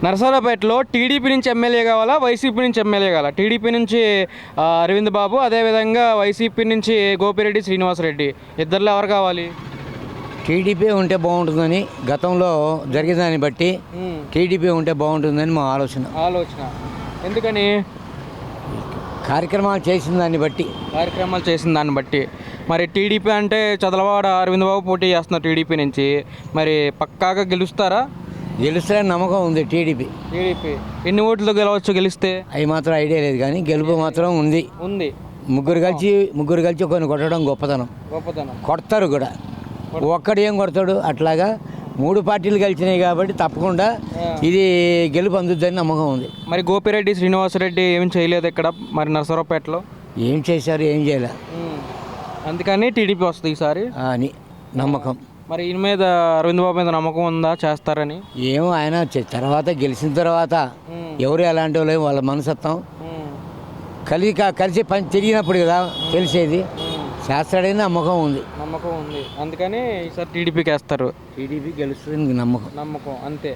నరసరావుపేటలో TDP నుంచి MLA కావాలా, YCP నుంచి ఎమ్మెల్యే కావాలా? టీడీపీ నుంచి అరవింద్ బాబు, అదేవిధంగా వైసీపీ నుంచి గోపిరెడ్డి శ్రీనివాసరెడ్డి, ఇద్దరిలో ఎవరు కావాలి? టీడీపీ ఉంటే బాగుంటుందని గతంలో జరిగిన దాన్ని బట్టి టీడీపీ ఉంటే బాగుంటుందని మా ఆలోచన. ఎందుకని? కార్యక్రమాలు చేసిన దాన్ని బట్టి. మరి టీడీపీ అంటే చదలవాడ అరవింద్ బాబు పోటీ చేస్తున్నారు టీడీపీ నుంచి, మరి పక్కాగా గెలుస్తారా? గెలుస్తారని నమ్మకం ఉంది. టీడీపీ ఎన్ని ఓట్లతో గెలవచ్చు? గెలిస్తే అవి మాత్రం ఐడియా లేదు, కానీ గెలుపు మాత్రం ఉంది. ముగ్గురు కలిసి కొన్ని కొట్టడం గొప్పతనం. కొడతారు కూడా, ఒక్కడు ఏం కొడతాడు? అట్లాగా 3 పార్టీలు కలిసినాయి కాబట్టి తప్పకుండా ఇది గెలుపు అందుద్దని నమ్మకం ఉంది. మరి గోపిరెడ్డి శ్రీనివాసరెడ్డి ఏం చేయలేదు ఇక్కడ, మరి నరసరావుపేటలో ఏం చేశారు? ఏం చేయలే. అందుకని టీడీపీ వస్తుంది ఈసారి అని నమ్మకం. మరి ఈయన మీద, అరవింద్ బాబు మీద నమ్మకం ఉందా చేస్తారని? ఏమో, ఆయన తర్వాత గెలిచిన తర్వాత ఎవరు ఎలాంటి వాళ్ళు వాళ్ళ మనసత్వం కలిసి పని తిరిగినప్పుడు కదా తెలిసేది. చేస్తాడని నమ్మకం ఉంది. అందుకని ఈసారి టీడీపీకి వేస్తారు. టీడీపీ గెలుస్తుంది నమ్మకం అంతే.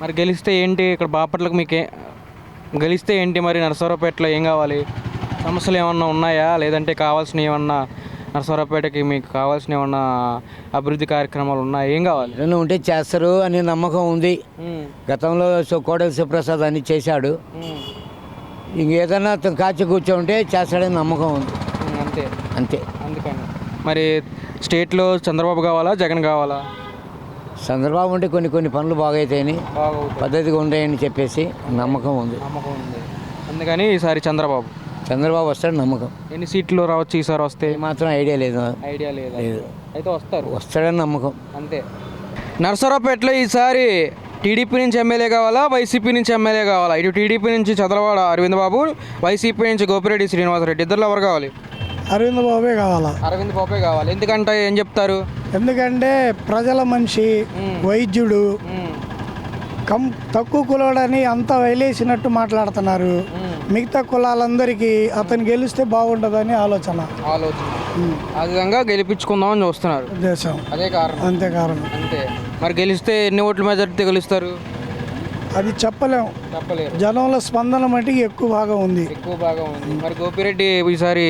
మరి గెలిస్తే ఏంటి ఇక్కడ బాపట్లకు మీకే గెలిస్తే ఏంటి? మరి నరసరావుపేటలో ఏం కావాలి? సమస్యలు ఏమన్నా ఉన్నాయా? లేదంటే కావాల్సినవి ఏమన్నా నరసరావుపేటకి మీకు కావాల్సిన ఏమన్నా అభివృద్ధి కార్యక్రమాలు ఉన్నాయా? ఏం కావాలి? ఏదైనా ఉంటే చేస్తారు అనే నమ్మకం ఉంది. గతంలో కోడెల శివప్రసాద్ అని చేశాడు. ఇంకేదన్నా కాచి కూర్చోంటే చేస్తాడని నమ్మకం ఉంది. అంతే. అందుకని మరి స్టేట్లో చంద్రబాబు కావాలా, జగన్ కావాలా? చంద్రబాబు ఉంటే కొన్ని పనులు బాగైతాయని, పద్ధతిగా ఉంటాయని చెప్పేసి నమ్మకం ఉంది. అందుకని ఈసారి చంద్రబాబు వస్తాడు నమ్మకం. ఎన్ని సీట్లు రావచ్చు ఈసారి? వస్తే మాత్రం ఐడియా లేదు. అయితే వస్తాడని నమ్మకం అంతే. నరసరావుపేటలో ఈసారి టీడీపీ నుంచి ఎమ్మెల్యే కావాలా, వైసీపీ నుంచి ఎమ్మెల్యే కావాలా? ఇటు టీడీపీ నుంచి చదలవాడ అరవింద్ బాబు, వైసీపీ నుంచి గోపిరెడ్డి శ్రీనివాసరెడ్డి, ఇద్దరిలో ఎవరు కావాలి? అరవింద్ బాబే కావాలి. ఎందుకంటే ఏం చెప్తారు? ఎందుకంటే ప్రజల మనిషి, వైద్యుడు, తక్కువ కులాడని అంతా వదిలేసినట్టు మాట్లాడుతున్నారు. మిగతా కులాలందరికీ అతను గెలిస్తే బాగుంటుందని ఆలోచన. ఆ విధంగా గెలిపించుకుందామని చూస్తున్నారు ఉద్దేశం. అంతే కారణం. మరి గెలిస్తే ఎన్ని ఓట్ల మెజారిటీ గెలుస్తారు? అది చెప్పలేము. జనంలో స్పందన మటుకు ఎక్కువ బాగా ఉంది. మరి గోపిరెడ్డి ఈసారి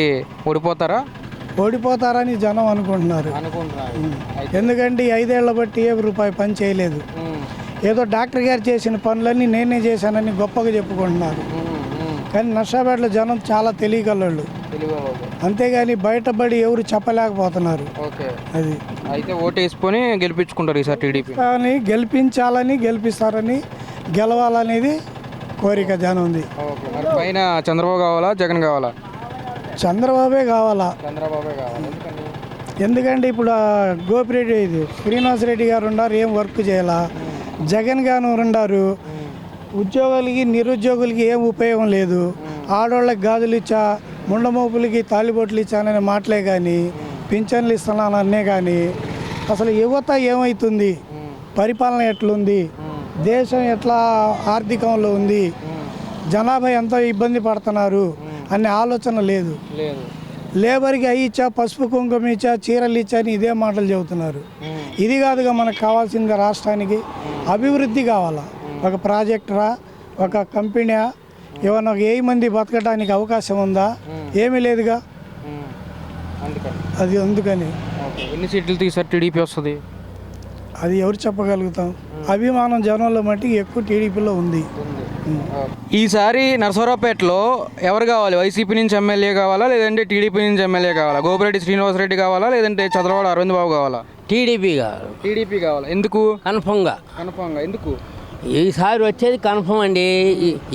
ఓడిపోతారని జనం అనుకుంటున్నారు. ఎందుకంటే 5 ఏళ్ల బట్టి ఏ రూపాయి పని చేయలేదు. ఏదో డాక్టర్ గారు చేసిన పనులన్నీ నేనే చేశానని గొప్పగా చెప్పుకుంటున్నారు. కానీ నర్సాపేటలో జనం చాలా తెలియగలవాళ్ళు. అంతేగాని బయటపడి ఎవరు చెప్పలేకపోతున్నారు. అది అయితే ఓటు వేసుకొని గెలిపించుకుంటారు ఈసారి టీడీపీ. కానీ గెలిపిస్తారని, గెలవాలనేది కోరిక జనం ఉంది. పైన చంద్రబాబు కావాలా, జగన్ కావాలా? చంద్రబాబే కావాలా. ఎందుకంటే ఇప్పుడు గోపిరెడ్డి శ్రీనివాసరెడ్డి గారు ఉన్నారు, ఏం వర్క్ చేయాలా. జగన్ గారు ఉన్నారు, ఉద్యోగులకి నిరుద్యోగులకి ఏం ఉపయోగం లేదు. ఆడవాళ్ళకి గాజులు ఇచ్చా, ముండమోపులకి తాలిబొట్లు ఇచ్చాననే మాటలే కానీ, పింఛన్లు ఇస్తున్నానన్నే కానీ అసలు యువత ఏమవుతుంది, పరిపాలన ఎట్లుంది, దేశం ఎట్లా ఆర్థికంలో ఉంది, జనాభా ఎంతో ఇబ్బంది పడుతున్నారు అనే ఆలోచన లేదు. లేబర్కి అవి ఇచ్చా, పసుపు కుంకుమ ఇచ్చా, చీరలు ఇచ్చా అని ఇదే మాటలు చెబుతున్నారు. ఇది కాదుగా మనకు కావాల్సింది. రాష్ట్రానికి అభివృద్ధి కావాలా. ఒక ప్రాజెక్టరా, ఒక కంపెనీ, ఏమన్నా 1000 మంది బతకడానికి అవకాశం ఉందా? ఏమీ లేదుగా. అది అందుకని ఎన్ని సీట్లు తీసారు టీడీపీ వస్తుంది? అది ఎవరు చెప్పగలుగుతాం. అభిమానం జనంలో మట్టికి ఎక్కువ టీడీపీలో ఉంది. ఈసారి నరసరావుపేటలో ఎవరు కావాలి? వైసీపీ నుంచి ఎమ్మెల్యే కావాలా, లేదంటే టీడీపీ నుంచి ఎమ్మెల్యే కావాలా? గోపిరెడ్డి శ్రీనివాసరెడ్డి కావాలా, లేదంటే చదలవాడ అరవింద్ బాబు కావాలా? టీడీపీ కావాలి. ఎందుకు? కన్ఫర్మ్గా. ఎందుకు? ఈసారి వచ్చేది కన్ఫర్మ్ అండి.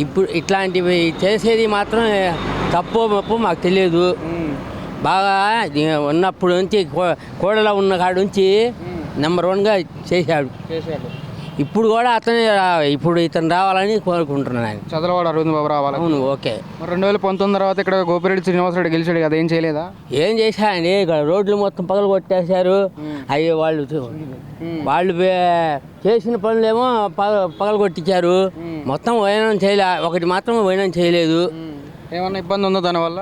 ఇప్పుడు ఇట్లాంటివి చేసేది మాత్రం తప్పు మాకు తెలియదు. బాగా ఉన్నప్పుడు నుంచి కోడలో ఉన్న కాడ నుంచి నెంబర్ 1గా చేశాడు. ఇప్పుడు కూడా ఇతను రావాలని కోరుకుంటున్నాను. చదలవాడ అరవింద్ బాబు రావాలి. అవును, ఓకే. 2019 తర్వాత ఇక్కడ గోపిరెడ్డి శ్రీనివాసరెడ్డి గెలిచాడు కదా, ఏం చేయలేదా? ఏం చేశారండి, ఇక్కడ రోడ్లు మొత్తం పగలు కొట్టేశారు. అవి వాళ్ళు చేసిన పనులేమో పగలు కొట్టించారు. మొత్తం వైనం చేయలే, ఒకటి మాత్రం వైనం చేయలేదు. ఏమన్నా ఇబ్బంది ఉందో దానివల్ల?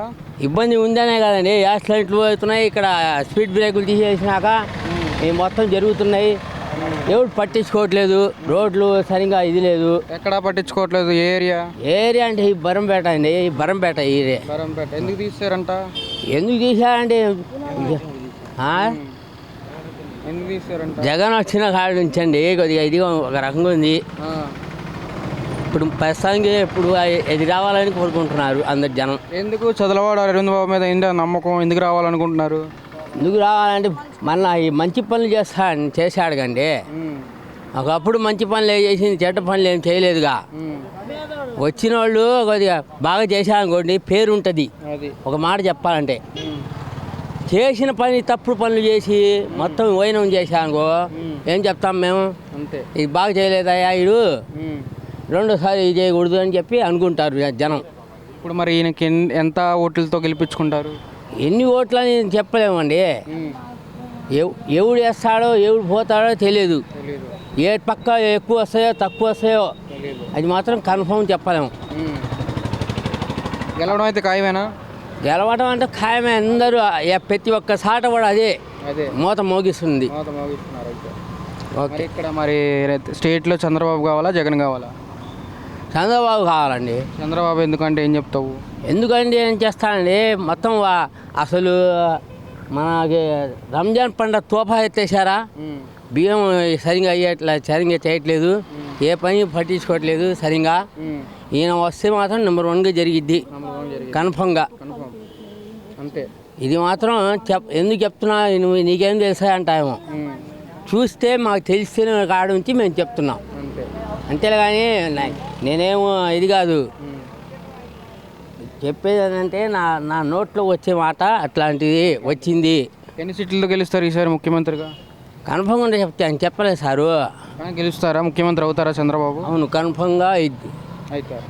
ఇబ్బంది ఉందనే కదండి, యాక్సిడెంట్లు అవుతున్నాయి. ఇక్కడ స్పీడ్ బ్రేకులు తీసేసినాక మొత్తం జరుగుతున్నాయి. ఎవరు పట్టించుకోవట్లేదు. రోడ్లు సరిగా ఇది లేదు. ఎక్కడా పట్టించుకోవట్లేదు. ఏ ఏరియా? ఏరియా అంటే ఈ బరంపేట అండి. ఈ బరంపేట ఏరియా. బరంపేట. ఎందుకు తీసారంట? ఎందుకు తీసారంటే ఎందుకు తీసారంట? జగన్ వచ్చిన కాడి నుంచి అండి కొద్దిగా ఇదిగా ఒక రకంగా ఉంది. ఇప్పుడు ప్రస్తుతానికి ఇప్పుడు ఇది రావాలని కోరుకుంటున్నారు అందరు జనం. ఎందుకు చదలవాడు అరవింద్ బాబు మీద ఏంటి నమ్మకం? ఎందుకు రావాలనుకుంటున్నారు? ఎందుకు రావాలంటే మళ్ళీ ఈ మంచి పనులు చేశాడు కండి. ఒకప్పుడు మంచి పనులు చేసింది, చెడ్డ పనులు ఏం చేయలేదుగా. వచ్చిన వాళ్ళు కొద్దిగా బాగా చేశారనుకోండి పేరు ఉంటుంది. ఒక మాట చెప్పాలంటే చేసిన పని తప్పుడు పనులు చేసి మొత్తం వైనం చేశానుకో ఏం చెప్తాం మేము? అంతే. ఇది బాగా చేయలేదయ్యా వీడు, రెండోసారి ఇది చేయకూడదు అని చెప్పి అనుకుంటారు జనం. ఇప్పుడు మరి ఈయనకి ఎంత ఓట్లతో గెలిపించుకుంటారు? ఎన్ని ఓట్లని చెప్పలేమండి. ఎవడు వేస్తాడో ఎవడు పోతాడో తెలియదు. ఏ పక్క ఎక్కువ వస్తాయో తక్కువ వస్తాయో అది మాత్రం కన్ఫర్మ్ చెప్పలేము. గెలవడం అయితే ఖాయమేనా? గెలవడం అంటే ఖాయమే. అందరూ ప్రతి ఒక్క సాట కూడా అదే మూత మోగిస్తుంది. ఓకే. ఇక్కడ మరి స్టేట్లో చంద్రబాబు కావాలా జగన్ కావాలా? చంద్రబాబు కావాలండి. చంద్రబాబు ఎందుకంటే ఏం చెప్తావు? ఎందుకంటే ఏం చేస్తానండి మొత్తం అసలు మనకి రంజాన్ పండుగ తోఫా ఎత్తేసారా, బియ్యం సరిగా సరిగా చేయట్లేదు, ఏ పని పట్టించుకోవట్లేదు సరిగా. ఈయన వస్తే మాత్రం నెంబర్ 1గా జరిగిద్ది కన్ఫర్మ్గా. అంతే. ఇది మాత్రం ఎందుకు చెప్తున్నా నీకేం తెలుసా అంటామో, చూస్తే మాకు తెలిసిన కాడ నుంచి మేము చెప్తున్నాం అంతేలే. కానీ నేనేమో ఇది కాదు చెప్పేది ఏంటంటే నా నోట్లో వచ్చే మాట అట్లాంటిది వచ్చింది. ఎన్ని సీట్లతో గెలుస్తారు ఈసారి ముఖ్యమంత్రిగా? కన్ఫర్మ్గా ఉంటే చెప్పలేదు సారు. గెలుస్తారా? ముఖ్యమంత్రి అవుతారా చంద్రబాబు? అవును, కన్ఫర్మ్గా అవుతారు.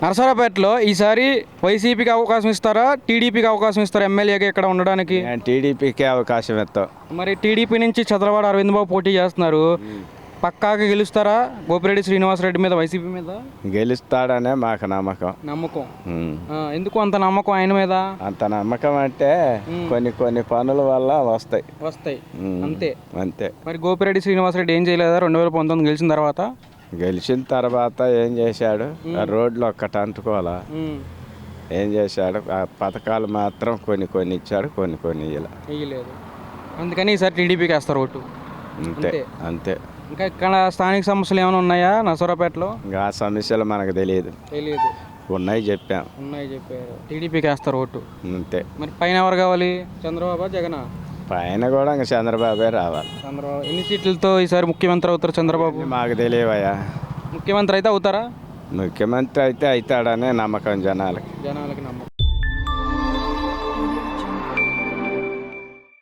నరసరావుపేటలో ఈసారి వైసీపీకి అవకాశం ఇస్తారా, టీడీపీకి అవకాశం ఇస్తారా ఎమ్మెల్యేగా ఇక్కడ ఉండడానికి? టీడీపీకి అవకాశం ఇస్తాం. మరి టీడీపీ నుంచి చంద్రబాబు అరవింద్ బాబు పోటీ చేస్తున్నారు. పక్కాగా గెలుస్తారా గోపిరెడ్డి శ్రీనివాసరెడ్డి మీద, వైసీపీ మీద? గెలుస్తాడనే మాకు నమ్మకం. ఎందుకు అంత నమ్మకం ఆయన మీద? అంత నమ్మకం అంటే కొన్ని పనుల వల్ల వస్తాయి అంతే. అంతే. మరి గోపిరెడ్డి శ్రీనివాసరెడ్డి ఏం చేయలేదా 2019 గెలిచిన తర్వాత? గెలిచిన తర్వాత ఏం చేశాడు? రోడ్లు ఒక్కటి అంటుకోవాలా, ఏం చేశాడు? ఆ పథకాలు మాత్రం కొన్ని ఇచ్చాడు, కొన్ని ఇయ్యలేదు. అందుకని ఈసారి టీడీపీకి వేస్తారు ఓటు. అంతే. ఇంకా ఇక్కడ స్థానిక సమస్యలు ఏమైనా ఉన్నాయా నరసరావుపేటలో? ఇంకా ఆ సమస్యలు మనకు తెలియదు. ఉన్నాయి చెప్పారు. టీడీపీకి వేస్తారు ఓటు. అంతే. మరి పైన ఎవరు కావాలి? చంద్రబాబు జగన్? పైన కూడా ఇంకా చంద్రబాబే రావాలి. చంద్రబాబు ఎన్ని సీట్లతో ఈసారి ముఖ్యమంత్రి అవుతారు చంద్రబాబు? మాకు తెలియవయ్యా. ముఖ్యమంత్రి అయితే అవుతారా? ముఖ్యమంత్రి అయితే అవుతాడనే నమ్మకం జనాలకి. నమ్మకం.